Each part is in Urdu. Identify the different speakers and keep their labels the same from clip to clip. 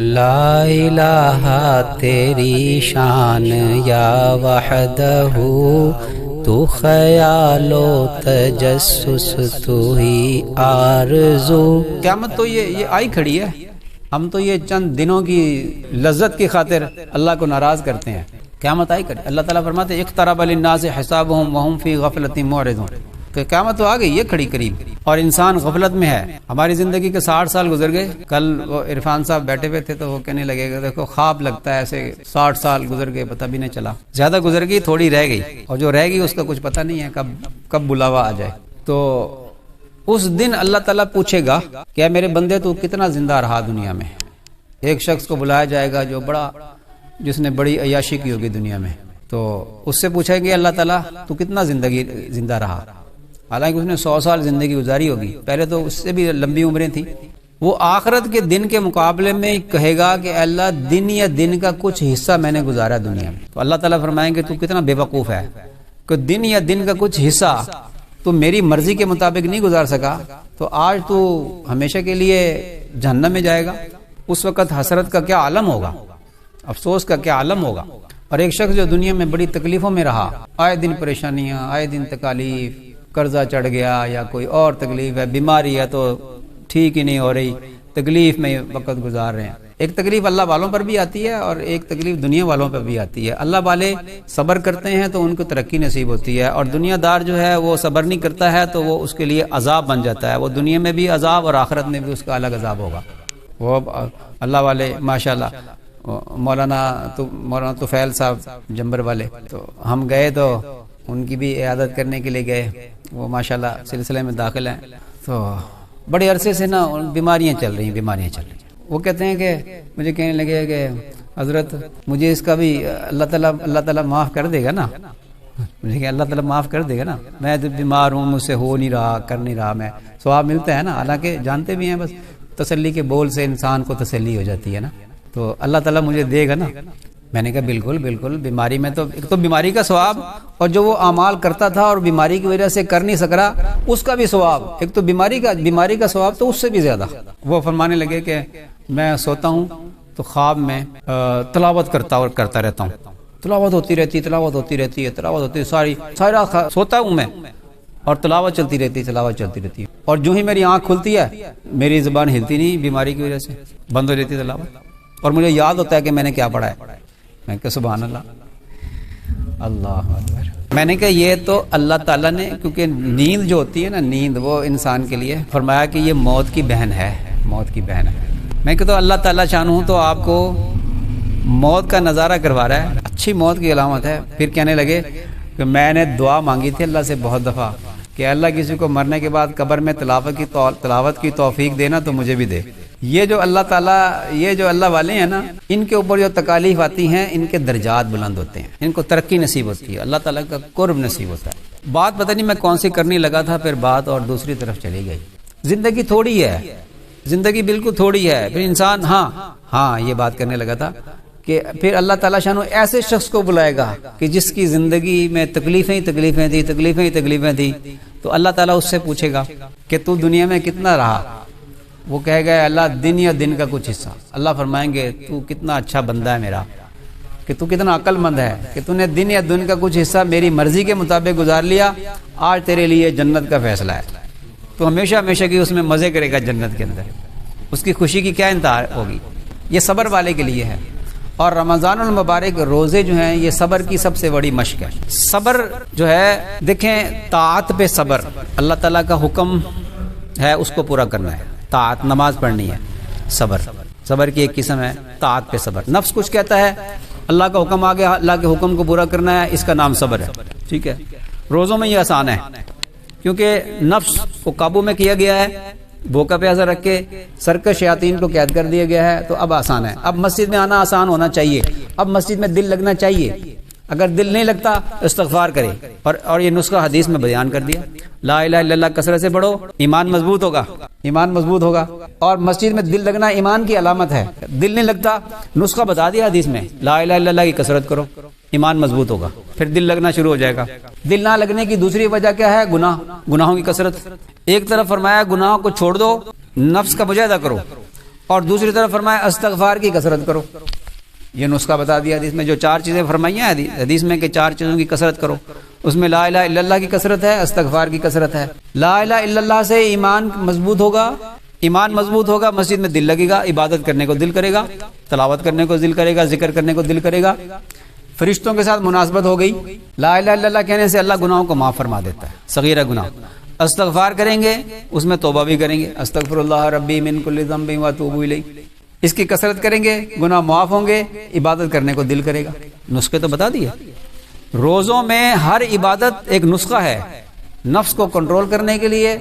Speaker 1: لا الہ تیری شان یا وحدہ، تو خیال و تجسس تو ہی آرزو۔
Speaker 2: قیامت تو یہ آئی کھڑی ہے، ہم تو یہ چند دنوں کی لذت کی خاطر اللہ کو ناراض کرتے ہیں۔ قیامت آئی کھڑی، اللہ تعالیٰ فرماتے ہیں اقترب للناس حسابهم وهم فی غفلۃ معرضون، کہ قیامت تو آ گئی ہے کھڑی قریب، اور انسان غفلت میں ہے۔ ہماری زندگی کے 60 سال گزر گئے۔ کل وہ عرفان صاحب بیٹھے ہوئے تھے تو وہ کہنے لگے گا دیکھو خواب لگتا ہے ایسے 60 سال گزر گئے پتہ بھی نہیں چلا، زیادہ گزر گئی تھوڑی رہ گئی، اور جو رہ گئی اس کا کچھ پتہ نہیں ہے کب بلاوا آ جائے۔ تو اس دن اللہ تعالیٰ پوچھے گا کہ اے میرے بندے تو کتنا زندہ رہا دنیا میں۔ ایک شخص کو بلایا جائے گا جس نے بڑی عیاشی کی ہوگی دنیا میں، تو اس سے پوچھیں گے اللہ تعالیٰ تو کتنا زندہ رہا، حالانکہ اس نے 100 سال زندگی گزاری ہوگی، پہلے تو اس سے بھی لمبی عمریں تھیں۔ وہ آخرت کے دن کے مقابلے میں کہے گا کہ اللہ دن یا دن کا کچھ حصہ میں نے گزارا دنیا میں، تو اللہ تعالیٰ فرمائیں گے تو کتنا بے وقوف ہے کہ دن یا دن کا کچھ حصہ تو میری مرضی کے مطابق نہیں گزار سکا، تو آج تو ہمیشہ کے لیے جہنم میں جائے گا۔ اس وقت حسرت کا کیا عالم ہوگا، افسوس کا کیا عالم ہوگا۔ اور ایک شخص جو دنیا میں بڑی تکلیفوں میں رہا، آئے دن پریشانیاں، آئے دن تکالیف، قرضہ چڑھ گیا یا کوئی اور تکلیف ہے، بیماری ہے تو ٹھیک ہی نہیں ہو رہی، تکلیف میں وقت گزار رہے ہیں۔ ایک تکلیف اللہ والوں پر بھی آتی ہے اور ایک تکلیف دنیا والوں پر بھی آتی ہے۔ اللہ والے صبر کرتے ہیں تو ان کو ترقی نصیب ہوتی ہے، اور دنیا دار جو ہے وہ صبر نہیں کرتا ہے تو وہ اس کے لیے عذاب بن جاتا ہے، وہ دنیا میں بھی عذاب اور آخرت میں بھی اس کا الگ عذاب ہوگا۔ وہ اللہ والے ماشاءاللہ مولانا طفیل صاحب جمبر والے، تو ہم گئے تو ان کی بھی عیادت کرنے کے لیے گئے، وہ ماشاءاللہ سلسلے میں داخل ہیں، تو بڑے عرصے سے نا بیماریاں چل رہی ہیں۔ وہ کہتے ہیں کہ مجھے کہنے لگے کہ حضرت مجھے اس کا بھی اللہ تعالیٰ معاف کر دے گا نا، مجھے کہ اللہ تعالیٰ معاف کر دے گا نا، میں تو بیمار ہوں، مجھ سے ہو نہیں رہا، کر نہیں رہا، میں ثواب ملتا ہے نا، حالانکہ جانتے بھی ہیں بس تسلی کے بول سے انسان کو تسلی ہو جاتی ہے نا، تو اللہ تعالیٰ مجھے دے گا نا۔ میں نے کہا بالکل، بیماری میں تو ایک تو بیماری کا ثواب، اور جو وہ اعمال کرتا تھا اور بیماری کی وجہ سے کر نہیں سک رہا اس کا بھی ثواب، ایک تو بیماری کا ثواب تو اس سے بھی زیادہ۔ وہ فرمانے لگے کہ میں سوتا ہوں تو خواب میں تلاوت کرتا رہتا ہوں، تلاوت ہوتی رہتی ہے، ساری رات سوتا ہوں میں اور تلاوت چلتی رہتی ہے، اور جو ہی میری آنکھ کھلتی ہے میری زبان ہلتی نہیں، بیماری کی وجہ سے بند ہو جاتی تلاوت، اور مجھے یاد ہوتا ہے کہ میں نے کیا پڑھا ہے۔ میں کہا سبحان اللہ اکبر۔ میں نے کہا یہ تو اللہ تعالیٰ نے، کیونکہ نیند جو ہوتی ہے نا، نیند وہ انسان کے لیے فرمایا کہ یہ موت کی بہن ہے۔ میں کہتا ہوں اللہ تعالیٰ شانہ تو آپ کو موت کا نظارہ کروا رہا ہے، اچھی موت کی علامت ہے۔ پھر کہنے لگے کہ میں نے دعا مانگی تھی اللہ سے بہت دفعہ کہ اللہ کسی کو مرنے کے بعد قبر میں تلاوت کی توفیق دینا تو مجھے بھی دے۔ یہ جو اللہ والے ہیں نا، ان کے اوپر جو تکالیف آتی ہیں ان کے درجات بلند ہوتے ہیں، ان کو ترقی نصیب ہوتی ہے، اللہ تعالیٰ کا قرب نصیب ہوتا ہے۔ بات پتہ نہیں میں کون سی کرنے لگا تھا، پھر بات اور دوسری طرف چلی گئی۔ زندگی تھوڑی ہے، زندگی بالکل تھوڑی ہے، پھر انسان ہاں یہ بات کرنے لگا تھا کہ پھر اللہ تعالیٰ شانو ایسے شخص کو بلائے گا کہ جس کی زندگی میں تکلیفیں تھی، تو اللہ تعالیٰ اس سے پوچھے گا کہ تو دنیا میں کتنا رہا؟ وہ کہے گا اللہ دن یا دن کا کچھ حصہ۔ اللہ فرمائیں گے تو کتنا اچھا بندہ ہے میرا، کہ تو کتنا عقل مند ہے کہ تو نے دن یا دن کا کچھ حصہ میری مرضی کے مطابق گزار لیا، آج تیرے لیے جنت کا فیصلہ ہے، تو ہمیشہ کی اس میں مزے کرے گا جنت کے اندر، اس کی خوشی کی کیا انتہا ہوگی۔ یہ صبر والے کے لیے ہے، اور رمضان المبارک روزے جو ہیں یہ صبر کی سب سے بڑی مشق ہے۔ صبر جو ہے دیکھیں، طاعت پہ صبر، اللہ تعالیٰ کا حکم ہے اس کو پورا کرنا ہے، طاعت نماز پڑھنی ہے، صبر کی ایک قسم ہے طاعت پہ صبر۔ نفس کچھ کہتا ہے، اللہ کا حکم آ گیا، اللہ کے حکم کو پورا کرنا ہے، اس کا نام صبر ہے، ٹھیک ہے۔ روزوں میں یہ آسان ہے کیونکہ نفس کو قابو میں کیا گیا ہے، بھوکا پیاسا رکھ کے سرکش شیاطین کو قید کر دیا گیا ہے، تو اب آسان ہے۔ اب مسجد میں آنا آسان ہونا چاہیے، اب مسجد میں دل لگنا چاہیے، اگر دل نہیں لگتا استغفار کرے، اور یہ نسخہ حدیث میں بیان کر دیا، لا الہ الا اللہ کثرت سے پڑھو، ایمان مضبوط ہوگا، اور مسجد میں دل لگنا ایمان کی علامت ہے۔ دل نہیں لگتا، نسخہ بتا دیا حدیث میں، لا الہ الا اللہ کی کثرت کرو، ایمان مضبوط ہوگا، پھر دل لگنا شروع ہو جائے گا۔ دل نہ لگنے کی دوسری وجہ کیا ہے؟ گناہوں کی کثرت۔ ایک طرف فرمایا گناہوں کو چھوڑ دو، نفس کا مجاہدہ کرو، اور دوسری طرف فرمایا استغفار کی کثرت کرو. یہ نسخہ بتا دیا حدیث میں، جو 4 چیزیں فرمائی ہیں حدیث میں کہ 4 چیزوں کی کثرت کرو، اس میں لا الہ الا اللہ کی کثرت ہے، استغفار کی کثرت ہے. لا الہ الا اللہ سے ایمان مضبوط ہوگا، ایمان مضبوط ہوگا، مسجد میں دل لگے گا، عبادت کرنے کو دل کرے گا، تلاوت کرنے کو دل کرے گا، ذکر کرنے کو دل کرے گا. فرشتوں کے ساتھ مناسبت ہو گئی. لا الہ الا اللہ کہنے سے اللہ گناہوں کو معاف فرما دیتا ہے، صغیرہ گناہ. استغفار کریں گے، اس میں توبہ بھی کریں گے، استغفر اللہ ربی من کل ذنب واتوب الیہ. اس کی کثرت کریں گے، گناہ معاف ہوں گے، عبادت کرنے کو دل کرے گا. نسخے تو بتا دیے. روزوں میں ہر عبادت ایک نسخہ ہے نفس کو کنٹرول کرنے کے لیے.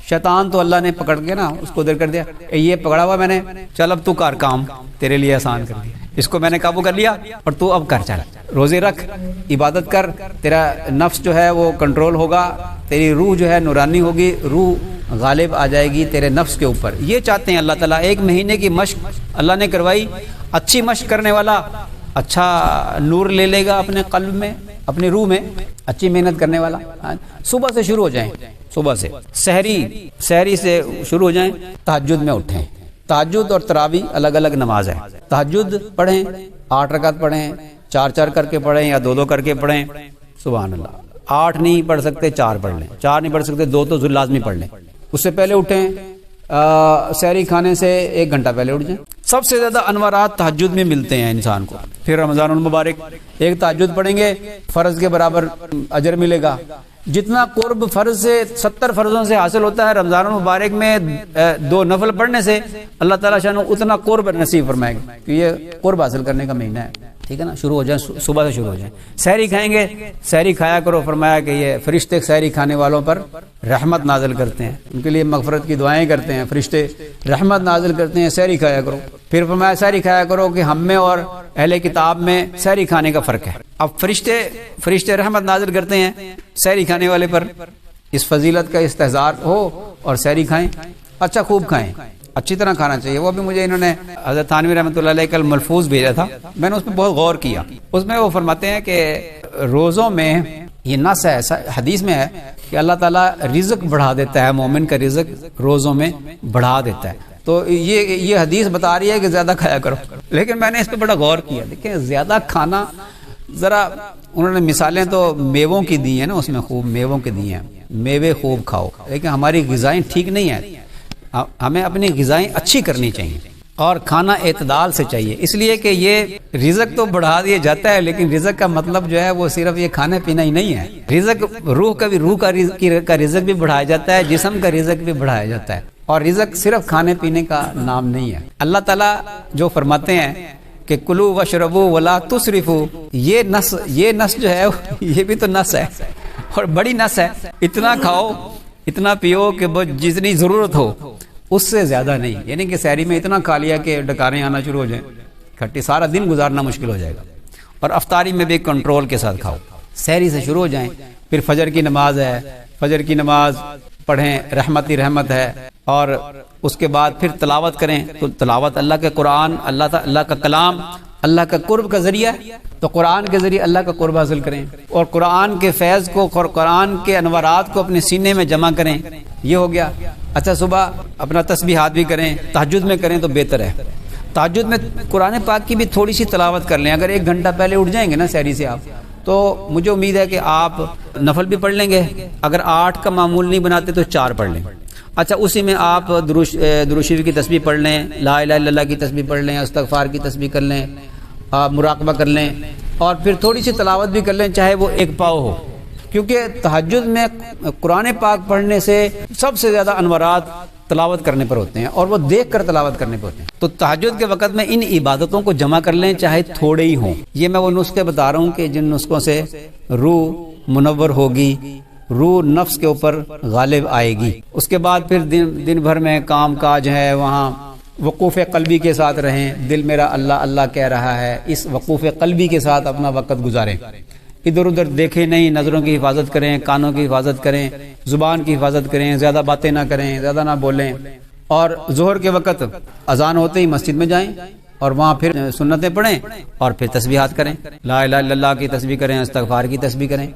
Speaker 2: شیطان تو اللہ نے پکڑ کے نا اس کو ادھر کر دیا، یہ پکڑا ہوا میں نے، چل اب تو کر کام، تیرے لیے آسان کر دیا، اس کو میں نے قابو کر لیا اور تو اب کر، چل روزے رکھ، عبادت کر، تیرا نفس جو ہے وہ کنٹرول ہوگا، تیری روح جو ہے نورانی ہوگی، روح غالب آ جائے گی تیرے نفس کے اوپر. یہ چاہتے ہیں اللہ تعالیٰ. 1 مہینے کی مشق اللہ نے کروائی. اچھی مشق کرنے والا اچھا نور لے لے گا اپنے قلب میں، اپنی روح میں. اچھی محنت کرنے والا صبح سے شروع ہو جائیں، صبح سے سحری سے شروع ہو جائیں، تہجد میں اٹھیں. تہجد اور تراویح الگ الگ نماز ہے. تہجد پڑھیں، 8 رکعت پڑھیں، 4 کر کے پڑھیں یا 2 کر کے پڑھیں. سبحان اللہ. 8 نہیں پڑھ سکتے 4 پڑھ لیں، 4 نہیں پڑھ سکتے 2 تو لازمی پڑھ لیں. اس سے پہلے اٹھیں، سحری کھانے سے 1 گھنٹہ پہلے اٹھ جائیں. سب سے زیادہ انوارات تہجد میں ملتے ہیں انسان کو. پھر رمضان المبارک، ایک تہجد پڑھیں گے فرض کے برابر اجر ملے گا. جتنا قرب فرض سے 70 فرضوں سے حاصل ہوتا ہے، رمضان المبارک میں 2 نفل پڑھنے سے اللہ تعالیٰ شان اتنا قرب نصیب فرمائے گا کہ یہ قرب حاصل کرنے کا مہینہ ہے. ٹھیک ہے نا. شروع ہو جائیں، صبح سے شروع ہو جائیں. سحری کھائیں گے، سحری کھایا کرو. فرمایا کہ یہ فرشتے سحری کھانے والوں پر رحمت نازل کرتے ہیں، ان کے لیے مغفرت کی دعائیں کرتے ہیں، فرشتے رحمت نازل کرتے ہیں. سحری کھایا کرو. پھر فرمایا سحری کھایا کرو کہ ہم میں اور اہل کتاب میں سحری کھانے کا فرق ہے. اب فرشتے رحمت نازل کرتے ہیں سحری کھانے والے پر. اس فضیلت کا استحضار ہو اور سحری کھائیں. اچھا خوب کھائیں، اچھی طرح کھانا چاہیے. وہ بھی مجھے انہوں نے حضرت تھانوی رحمۃ اللہ علیہ کل ملفوظ بھیجا تھا، میں نے اس پہ بہت غور کیا. اس میں وہ فرماتے ہیں کہ روزوں میں یہ نص ہے، حدیث میں ہے کہ اللہ تعالیٰ رزق بڑھا دیتا ہے، مومن کا رزق روزوں میں بڑھا دیتا ہے. تو یہ حدیث بتا رہی ہے کہ زیادہ کھایا کرو. لیکن میں نے اس پہ بڑا غور کیا. دیکھیں زیادہ کھانا، ذرا انہوں نے مثالیں تو میووں کی دی ہیں نا، اس میں خوب میووں کی دی ہیں، میوے خوب کھاؤ. لیکن ہماری غذائیں ٹھیک نہیں ہیں. ہمیں اپنی غذائیں اچھی کرنی چاہیے اور کھانا اعتدال سے چاہیے. اس لیے کہ یہ رزق تو بڑھا دیا جاتا ہے، لیکن رزق کا مطلب جو ہے وہ صرف یہ کھانے پینا ہی نہیں ہے. رزق روح کا رزق بھی بڑھایا جاتا ہے، جسم کا رزق بھی بڑھایا جاتا ہے. اور رزق صرف کھانے پینے کا نام نہیں ہے. اللہ تعالیٰ جو فرماتے ہیں کہ کلو وشربو ولا تسرفو، یہ نس جو ہے یہ بھی تو نس ہے اور بڑی نس ہے. اتنا کھاؤ اتنا پیو کہ جتنی ضرورت ہو، اس سے زیادہ نہیں. یعنی کہ سحری میں اتنا کھا لیا کہ ڈکاریں آنا شروع ہو جائیں، کھٹی سارا دن گزارنا مشکل ہو جائے گا. اور افطاری میں بھی کنٹرول کے ساتھ کھاؤ. سحری سے شروع ہو جائیں. پھر فجر کی نماز ہے، فجر کی نماز پڑھیں، رحمت ہی رحمت ہے. اور اس کے بعد پھر تلاوت کریں. تو تلاوت اللہ کے قرآن، اللہ کا کلام اللہ کا قرب کا ذریعہ ہے، تو قرآن کے ذریعے اللہ کا قرب حاصل کریں اور قرآن کے فیض کو، قرآن کے انوارات کو اپنے سینے میں جمع کریں. یہ ہو گیا. اچھا صبح اپنا تسبیحات بھی کریں، تہجد میں کریں تو بہتر ہے. تہجد میں قرآن پاک کی بھی تھوڑی سی تلاوت کر لیں. اگر 1 گھنٹہ پہلے اٹھ جائیں گے نا سحری سے آپ، تو مجھے امید ہے کہ آپ نفل بھی پڑھ لیں گے. اگر 8 کا معمول نہیں بناتے تو 4 پڑھ لیں. اچھا اسی میں آپ درود شریف کی تسبیح پڑھ لیں، لا الہ الا اللہ کی تسبیح پڑھ لیں، استغفار کی تسبیح کر لیں، مراقبہ کر لیں، اور پھر تھوڑی سی تلاوت بھی کر لیں، چاہے وہ 1 پاؤ ہو. کیونکہ تہجد میں قرآن پاک پڑھنے سے سب سے زیادہ انوارات تلاوت کرنے پر ہوتے ہیں اور وہ دیکھ کر تلاوت کرنے پر ہوتے ہیں. تو تہجد کے وقت میں ان عبادتوں کو جمع کر لیں، چاہے تھوڑے ہی ہوں. یہ میں وہ نسخے بتا رہا ہوں کہ جن نسخوں سے روح منور ہوگی، روح نفس کے اوپر غالب آئے گی. اس کے بعد پھر دن بھر میں کام کاج ہے، وہاں وقوف قلبی کے ساتھ رہیں. دل میرا اللہ اللہ کہہ رہا ہے، اس وقوف قلبی کے ساتھ اپنا وقت گزاریں. ادھر ادھر دیکھیں نہیں، نظروں کی حفاظت کریں، کانوں کی حفاظت کریں، زبان کی حفاظت کریں، زیادہ باتیں نہ کریں، زیادہ نہ بولیں. اور ظہر کے وقت اذان ہوتے ہی مسجد میں جائیں اور وہاں پھر سنتیں پڑھیں اور پھر تسبیحات کریں، لا الہ الا اللہ کی تسبیح کریں، استغفار کی تسبیح کریں.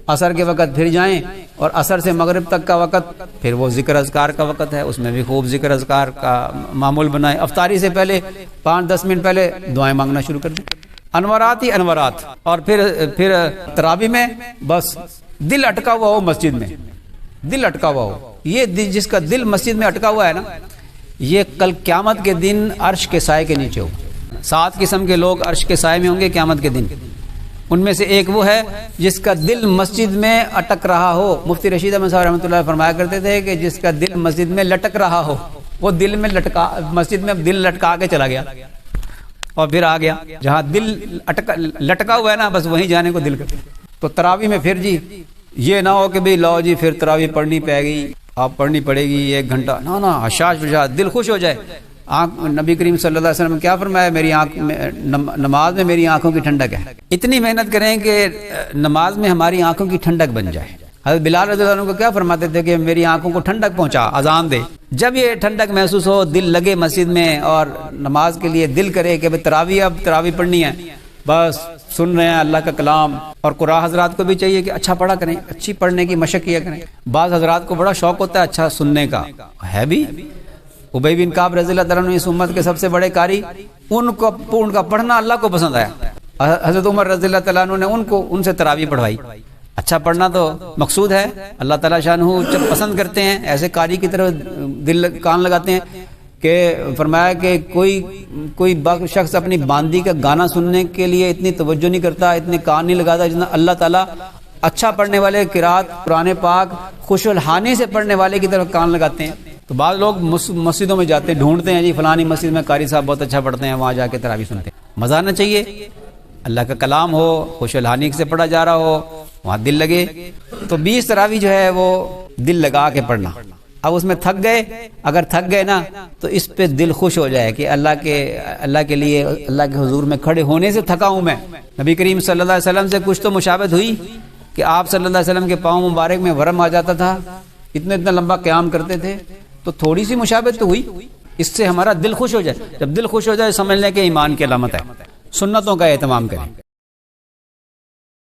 Speaker 2: عصر کے وقت پھر جائیں اور عصر سے مغرب تک کا وقت پھر وہ ذکر اذکار کا وقت ہے، اس میں بھی خوب ذکر اذکار کا معمول بنائیں۔ افطاری سے پہلے 5-10 منٹ پہلے دعائیں مانگنا شروع کر دیں، انوارات ہی انوارات۔ اور پھر تراویح میں بس دل اٹکا ہوا ہو مسجد میں، دل اٹکا ہوا ہو، یہ جس کا دل مسجد میں اٹکا ہوا ہے نا، یہ کل قیامت کے دن عرش کے سائے کے نیچے ہو۔ 7 قسم کے لوگ عرش کے سائے میں ہوں گے قیامت کے دن، ان میں سے ایک وہ ہے جس کا دل مسجد میں اٹک رہا ہو۔ مفتی رشید احمد صاحب رحمۃ اللہ فرمایا کرتے تھے کہ جس کا دل مسجد میں لٹک رہا ہو، وہ دل میں مسجد میں دل لٹکا کے چلا گیا اور پھر آ گیا۔ جہاں دل لٹکا ہوا ہے نا، بس وہیں جانے کو دل کرتا۔ تو تراویح میں پھر جی یہ نہ ہو کہ بھئی لو جی پھر تراویح پڑھنی پڑے گی، آپ پڑھنی پڑے گی 1 گھنٹہ، نا حشاش بشاش، دل خوش ہو جائے۔ نبی کریم صلی اللہ علیہ وسلم کیا فرمایا، میری آنکھ میں نماز میں میری آنکھوں کی ٹھنڈک ہے۔ اتنی محنت کریں کہ نماز میں ہماری آنکھوں کی ٹھنڈک بن جائے۔ حضرت بلال رضی اللہ عنہ کو کیا فرماتے تھے کہ میری آنکھوں کو ٹھنڈک پہنچا، اذان دے۔ جب یہ ٹھنڈک محسوس ہو، دل لگے مسجد میں اور نماز کے لیے دل کرے کہ تراویح اب تراویح پڑھنی ہے، بس سن رہے ہیں اللہ کا کلام۔ اور قرآن حضرات کو بھی چاہیے کہ اچھا پڑھا کریں، اچھی پڑھنے کی مشق کیا کریں۔ بعض حضرات کو بڑا شوق ہوتا ہے اچھا سننے کا، ہے بھی۔ ابی بن کعب رضی اللہ تعالیٰ عنہ اس امت کے سب سے بڑے قاری، ان کا پڑھنا اللہ کو پسند آیا۔ حضرت عمر رضی اللہ تعالیٰ عنہ نے ان سے تراویح پڑھوائی۔ اچھا پڑھنا تو مقصود ہے، اللہ تعالیٰ شانہ جب پسند کرتے ہیں ایسے قاری کی طرف دل کان لگاتے ہیں کہ فرمایا کہ کوئی شخص اپنی باندی کا گانا سننے کے لیے اتنی توجہ نہیں کرتا، اتنے کان نہیں لگاتا جتنا اللہ تعالیٰ اچھا پڑھنے والے قرات قرآن پاک خوش الحانی سے پڑھنے والے کی طرف کان لگاتے ہیں۔ تو بعض لوگ مسجدوں میں جاتے ڈھونڈتے ہیں جی فلانی مسجد میں قاری صاحب بہت اچھا پڑھتے ہیں، وہاں جا کے تراویح سنتے ہیں۔ مزہ آنا چاہیے، اللہ کا کلام ہو، خوش الحانی سے پڑھا جا رہا ہو، وہاں دل لگے۔ تو 20 تراویح جو ہے وہ دل لگا کے پڑھنا۔ اب اس میں تھک گئے، اگر تھک گئے نا تو اس پہ دل خوش ہو جائے کہ اللہ کے لیے اللہ کے حضور میں کھڑے ہونے سے تھکا ہوں میں۔ نبی کریم صلی اللہ علیہ وسلم سے کچھ تو مشابہت ہوئی کہ آپ صلی اللہ علیہ وسلم کے پاؤں مبارک میں ورم آ جاتا تھا، اتنا لمبا قیام کرتے تھے، تو تھوڑی سی مشابہت تو ہوئی۔ اس سے ہمارا دل خوش ہو جائے، جب دل خوش ہو جائے سمجھ لیں کہ ایمان کی علامت ہے۔ سنتوں کا اہتمام کریں۔